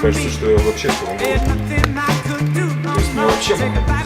кажется, что я вообще все равно. То есть мне вообще махать нельзя.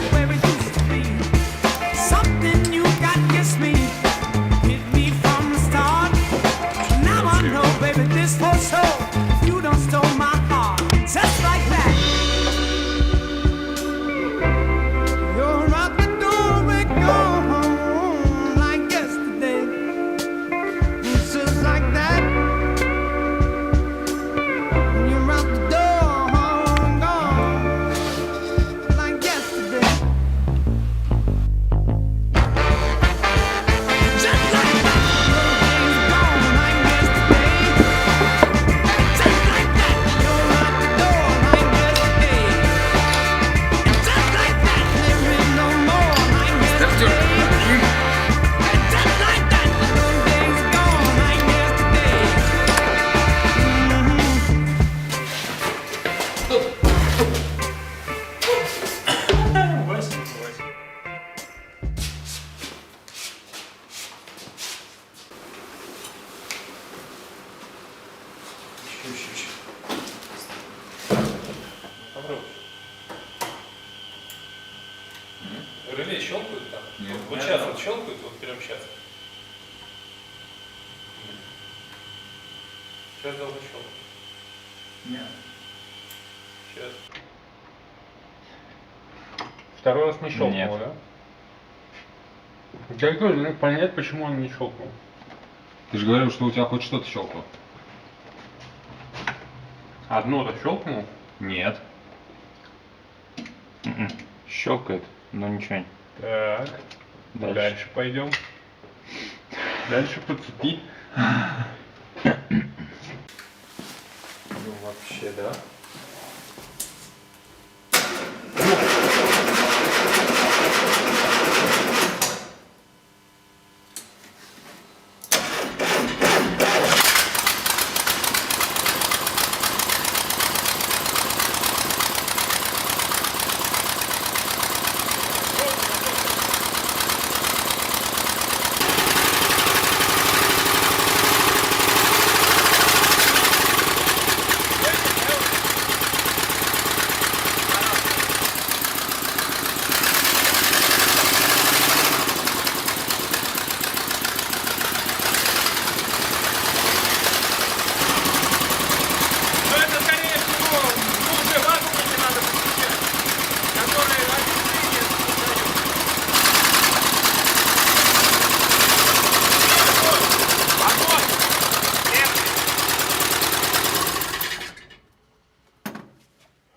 Реле щелкают там? Нет. Вот сейчас вот щелкают, вот прям сейчас. Сейчас должно щелкать. Нет. Сейчас. Второй раз не щелкнул, Нет. да? Я тоже не мог понять, почему он не щелкнул. Ты же говорил, что у тебя хоть что-то щелкало. Одно-то щелкнул? Нет. Щелкает, но ничего не. Так. Дальше пойдем. Дальше по цепи. Ну вообще, да.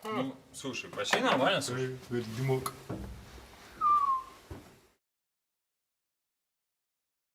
Ну, слушай, почти нормально, слушай. Димок.